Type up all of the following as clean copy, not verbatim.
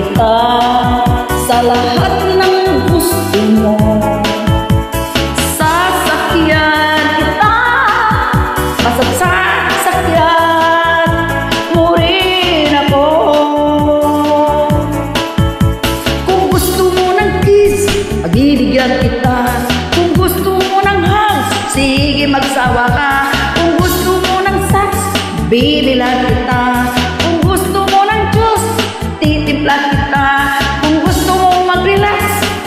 kita sa lahat ng gusto mo. Sasakyan kita, basta't sasakyan mo rin ako. Kung gusto mo ng kiss, pagbibigyan kita. Kung gusto mo ng house, sige magsawa ka. Kung gusto mo ng sex, bibilan kita. Kung gusto mo ng juice, titimpla kita. Kung gusto mo mag-relax,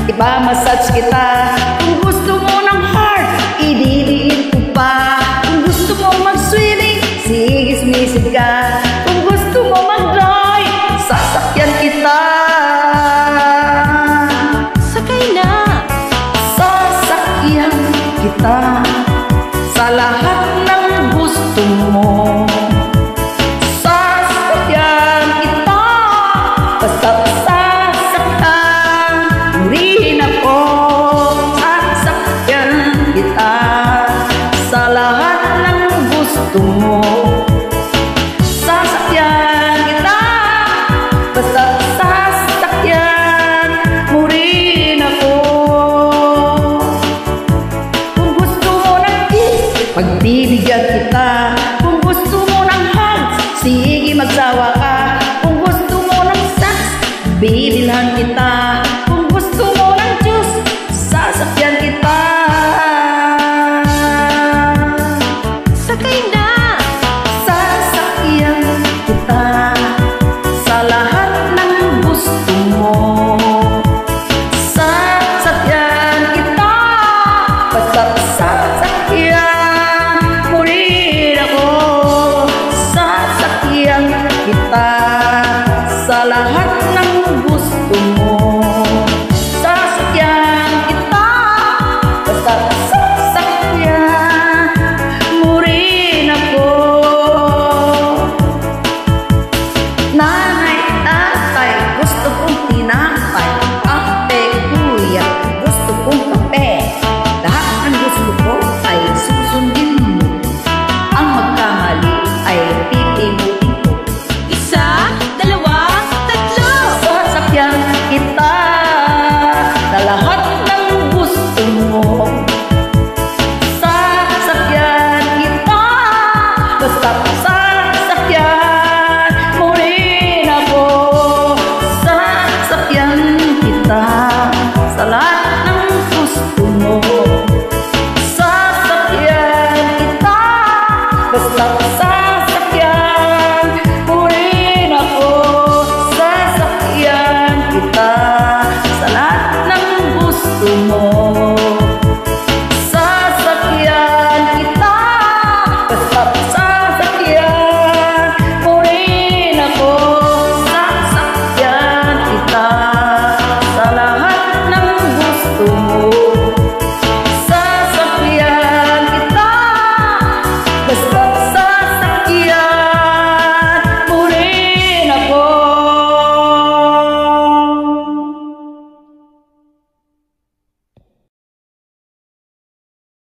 ipamassage kita.